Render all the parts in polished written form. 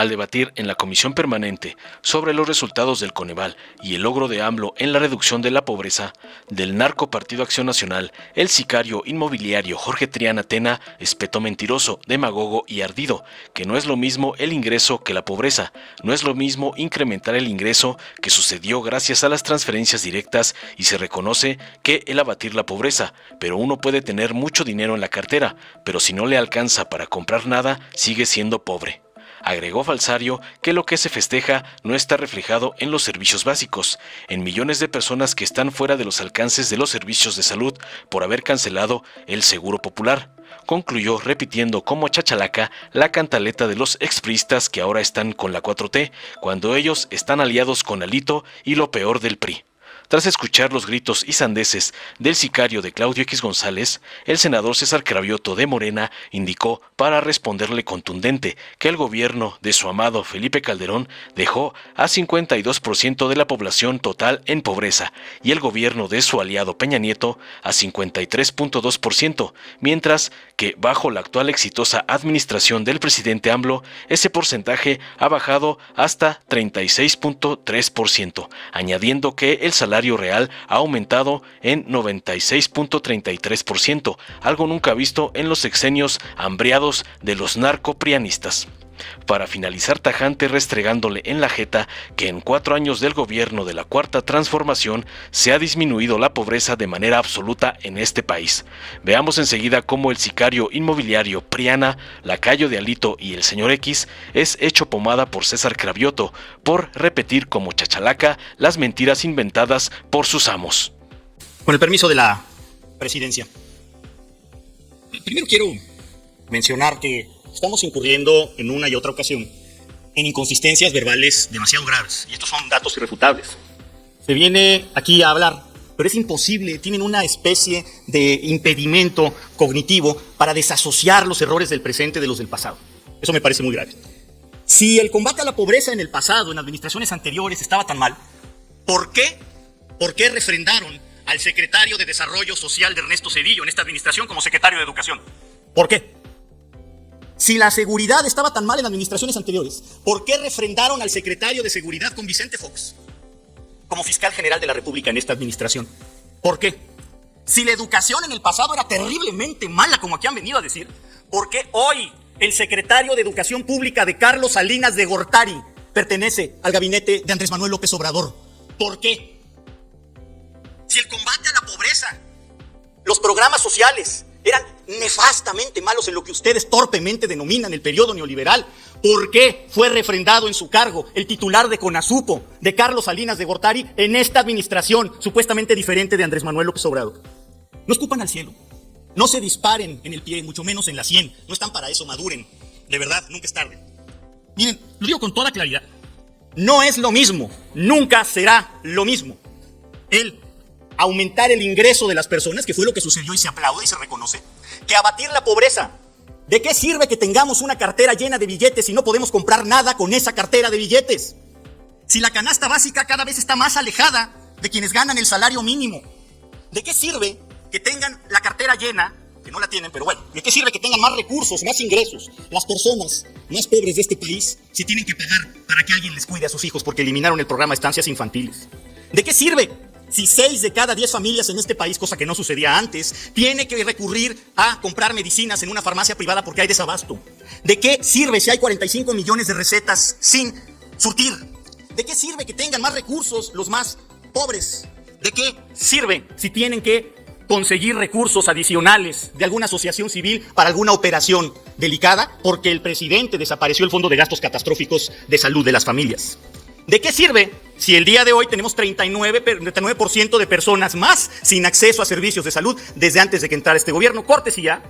Al debatir en la Comisión Permanente sobre los resultados del Coneval y el logro de AMLO en la reducción de la pobreza, del narco Partido Acción Nacional, el sicario inmobiliario Jorge Triana Tena espetó mentiroso, demagogo y ardido, que no es lo mismo el ingreso que la pobreza, no es lo mismo incrementar el ingreso que sucedió gracias a las transferencias directas y se reconoce que el abatir la pobreza, pero uno puede tener mucho dinero en la cartera, pero si no le alcanza para comprar nada, sigue siendo pobre. Agregó Falsario que lo que se festeja no está reflejado en los servicios básicos, en millones de personas que están fuera de los alcances de los servicios de salud por haber cancelado el Seguro Popular. Concluyó repitiendo como chachalaca la cantaleta de los expriistas que ahora están con la 4T, cuando ellos están aliados con Alito y lo peor del PRI. Tras escuchar los gritos y sandeces del sicario de Claudio X González, el senador César Cravioto de Morena indicó para responderle contundente que el gobierno de su amado Felipe Calderón dejó a 52% de la población total en pobreza y el gobierno de su aliado Peña Nieto a 53.2%, mientras que bajo la actual exitosa administración del presidente AMLO, ese porcentaje ha bajado hasta 36.3%, añadiendo que el salario real ha aumentado en 96.33%, algo nunca visto en los sexenios hambriados de los narcoprianistas. Para finalizar tajante restregándole en la jeta que en 4 años del gobierno de la Cuarta Transformación se ha disminuido la pobreza de manera absoluta en este país. Veamos enseguida cómo el sicario inmobiliario priana, lacayo de Alito y el señor X es hecho pomada por César Cravioto por repetir como chachalaca las mentiras inventadas por sus amos. Con el permiso de la presidencia, primero quiero mencionar que estamos incurriendo en una y otra ocasión en inconsistencias verbales demasiado graves. Y estos son datos irrefutables. Se viene aquí a hablar, pero es imposible. Tienen una especie de impedimento cognitivo para desasociar los errores del presente de los del pasado. Eso me parece muy grave. Si el combate a la pobreza en el pasado, en administraciones anteriores, estaba tan mal, ¿por qué refrendaron al secretario de Desarrollo Social de Ernesto Zedillo en esta administración como secretario de Educación? ¿Por qué? Si la seguridad estaba tan mal en administraciones anteriores, ¿por qué refrendaron al secretario de Seguridad con Vicente Fox como fiscal general de la República en esta administración? ¿Por qué? Si la educación en el pasado era terriblemente mala, como aquí han venido a decir, ¿por qué hoy el secretario de Educación Pública de Carlos Salinas de Gortari pertenece al gabinete de Andrés Manuel López Obrador? ¿Por qué? Si el combate a la pobreza, los programas sociales eran nefastamente malos en lo que ustedes torpemente denominan el periodo neoliberal, ¿por qué fue refrendado en su cargo el titular de CONASUPO, de Carlos Salinas de Gortari, en esta administración supuestamente diferente de Andrés Manuel López Obrador? No escupan al cielo, no se disparen en el pie, mucho menos en la sien, no están para eso, maduren, de verdad, nunca es tarde. Miren, lo digo con toda claridad, no es lo mismo, nunca será lo mismo el aumentar el ingreso de las personas, que fue lo que sucedió y se aplaude y se reconoce, que abatir la pobreza. ¿De qué sirve que tengamos una cartera llena de billetes si no podemos comprar nada con esa cartera de billetes? Si la canasta básica cada vez está más alejada de quienes ganan el salario mínimo. ¿De qué sirve que tengan la cartera llena, que no la tienen, pero bueno, ¿de qué sirve que tengan más recursos, más ingresos, las personas más pobres de este país, si tienen que pagar para que alguien les cuide a sus hijos porque eliminaron el programa de estancias infantiles? ¿De qué sirve si 6 de cada 10 familias en este país, cosa que no sucedía antes, tiene que recurrir a comprar medicinas en una farmacia privada porque hay desabasto? ¿De qué sirve si hay 45 millones de recetas sin surtir? ¿De qué sirve que tengan más recursos los más pobres? ¿De qué sirve si tienen que conseguir recursos adicionales de alguna asociación civil para alguna operación delicada porque el presidente desapareció el Fondo de Gastos Catastróficos de Salud de las familias? ¿De qué sirve si el día de hoy tenemos 39% de personas más sin acceso a servicios de salud desde antes de que entrara este gobierno, cortesía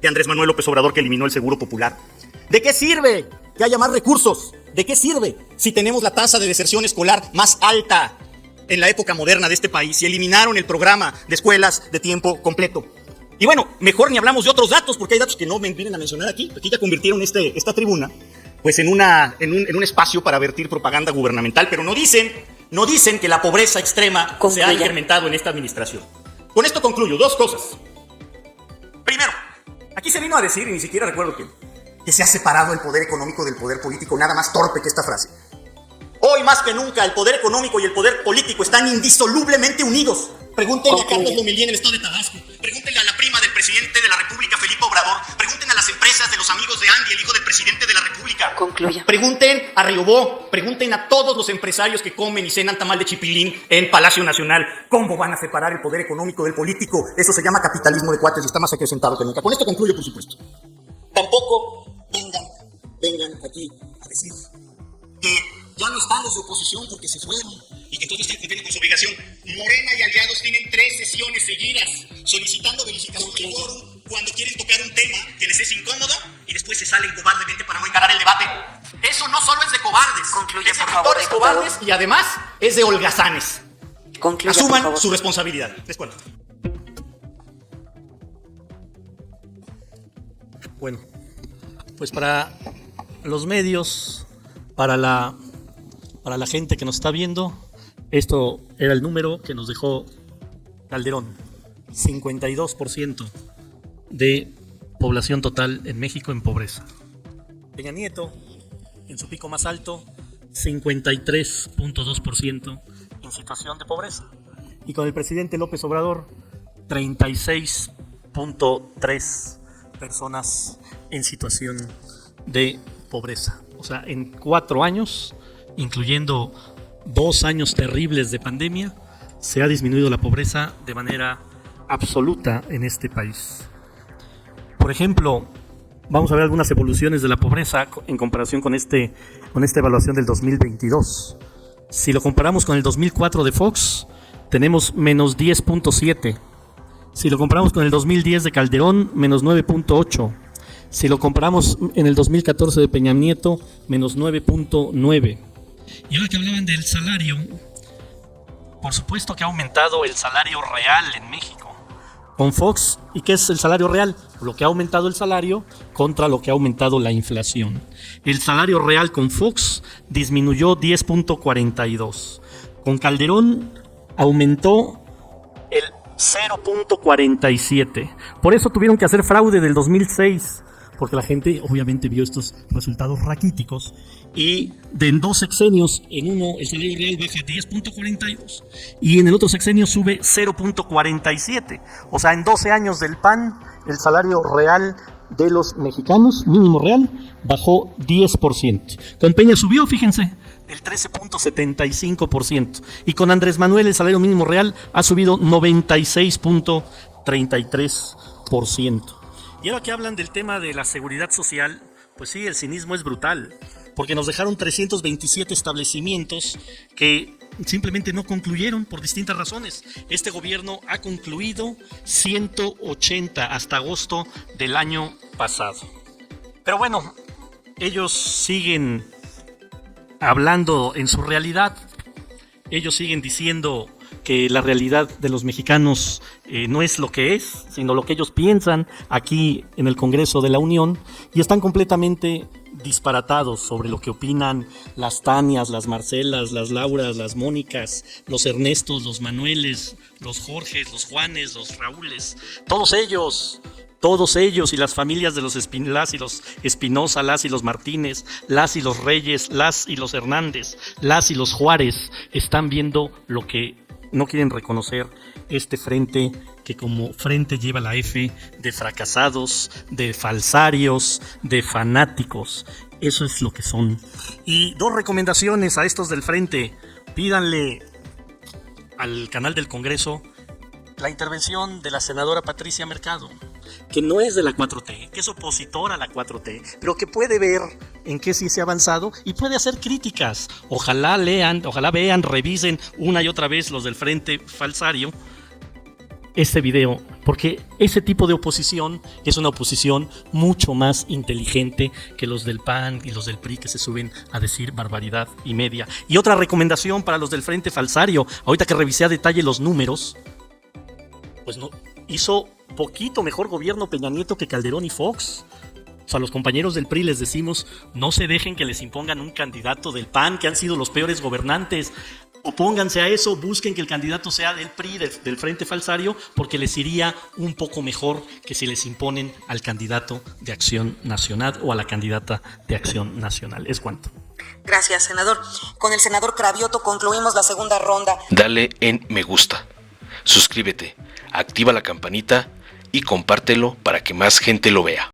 de Andrés Manuel López Obrador, que eliminó el Seguro Popular? ¿De qué sirve que haya más recursos? ¿De qué sirve si tenemos la tasa de deserción escolar más alta en la época moderna de este país y eliminaron el programa de escuelas de tiempo completo? Y bueno, mejor ni hablamos de otros datos, porque hay datos que no me vienen a mencionar aquí. Aquí ya convirtieron esta tribuna pues en un espacio para vertir propaganda gubernamental, pero no dicen que la pobreza extrema se ha incrementado en esta administración. Con esto concluyo, 2 cosas. Primero, aquí se vino a decir, y ni siquiera recuerdo quién, que se ha separado el poder económico del poder político, nada más torpe que esta frase. Hoy más que nunca el poder económico y el poder político están indisolublemente unidos. Pregúntenle a Carlos Lomelí en el estado de Tabasco, pregúntenle a la prima del presidente de la República, Felipe Obrador, pregunten a las empresas de los amigos de Andy, el hijo del presidente de la República. Concluya. Pregunten a Riobó, pregunten a todos los empresarios que comen y cenan tamal de chipilín en Palacio Nacional. ¿Cómo van a separar el poder económico del político? Eso se llama capitalismo de cuates y está más acrecentado que nunca. Con esto concluyo, por supuesto. Tampoco vengan aquí a decir que ya no están los de oposición porque se fueron y que todos están cumpliendo con su obligación. Morena y aliados tienen 3 sesiones seguidas solicitando verificación de quórum cuando quieren tocar un tema que les es incómodo y después se salen cobardemente para no encarar el debate. Eso no solo es de cobardes, Concluye, es de por favor, actores diputado. cobardes y además es de holgazanes. Concluya, por Asuman favor. su responsabilidad. Les cuento. Bueno, pues para los medios, para la gente que nos está viendo, esto era el número que nos dejó Calderón. 52% de población total en México en pobreza. Peña Nieto, en su pico más alto, 53.2% en situación de pobreza. Y con el presidente López Obrador, 36.3% personas en situación de pobreza. O sea, en 4 años, incluyendo 2 años terribles de pandemia, se ha disminuido la pobreza de manera absoluta en este país. Por ejemplo, vamos a ver algunas evoluciones de la pobreza en comparación con esta evaluación del 2022. Si lo comparamos con el 2004 de Fox, tenemos menos 10.7. Si lo comparamos con el 2010 de Calderón, menos 9.8. Si lo comparamos en el 2014 de Peña Nieto, menos 9.9. Y ahora que hablaban del salario, por supuesto que ha aumentado el salario real en México. Con Fox, ¿y qué es el salario real? Lo que ha aumentado el salario contra lo que ha aumentado la inflación. El salario real con Fox disminuyó 10.42. Con Calderón aumentó el 0.47. Por eso tuvieron que hacer fraude del 2006, porque la gente obviamente vio estos resultados raquíticos. Y en 2 sexenios, en uno el salario real baja 10.42 y en el otro sexenio sube 0.47. O sea, en 12 años del PAN, el salario real de los mexicanos, mínimo real, bajó 10%. Con Peña subió, fíjense, el 13.75%. Y con Andrés Manuel el salario mínimo real ha subido 96.33%. Y ahora que hablan del tema de la seguridad social, pues sí, el cinismo es brutal, porque nos dejaron 327 establecimientos que simplemente no concluyeron por distintas razones. Este gobierno ha concluido 180 hasta agosto del año pasado. Pero bueno, ellos siguen hablando en su realidad. Ellos siguen diciendo que la realidad de los mexicanos no es lo que es, sino lo que ellos piensan aquí en el Congreso de la Unión, y están completamente disparatados sobre lo que opinan las Tanias, las Marcelas, las Lauras, las Mónicas, los Ernestos, los Manueles, los Jorges, los Juanes, los Raúles, todos ellos y las familias de las y los Espinosa, las y los Martínez, las y los Reyes, las y los Hernández, las y los Juárez, están viendo lo que no quieren reconocer, este frente que como frente lleva la F de fracasados, de falsarios, de fanáticos. Eso es lo que son. Y 2 recomendaciones a estos del frente: pídanle al canal del Congreso la intervención de la senadora Patricia Mercado, que no es de la 4T, que es opositora a la 4T, pero que puede ver en qué sí se ha avanzado y puede hacer críticas. Ojalá lean, ojalá vean, revisen una y otra vez los del Frente Falsario este video, porque ese tipo de oposición es una oposición mucho más inteligente que los del PAN y los del PRI, que se suben a decir barbaridad y media. Y otra recomendación para los del Frente Falsario: ahorita que revisé a detalle los números, pues no hizo poquito mejor gobierno Peña Nieto que Calderón y Fox. O sea, a los compañeros del PRI les decimos, no se dejen que les impongan un candidato del PAN, que han sido los peores gobernantes. Opónganse a eso, busquen que el candidato sea del PRI, del Frente Falsario, porque les iría un poco mejor que si les imponen al candidato de Acción Nacional o a la candidata de Acción Nacional. Es cuanto. Gracias, senador. Con el senador Cravioto concluimos la segunda ronda. Dale en me gusta, suscríbete, activa la campanita y compártelo para que más gente lo vea.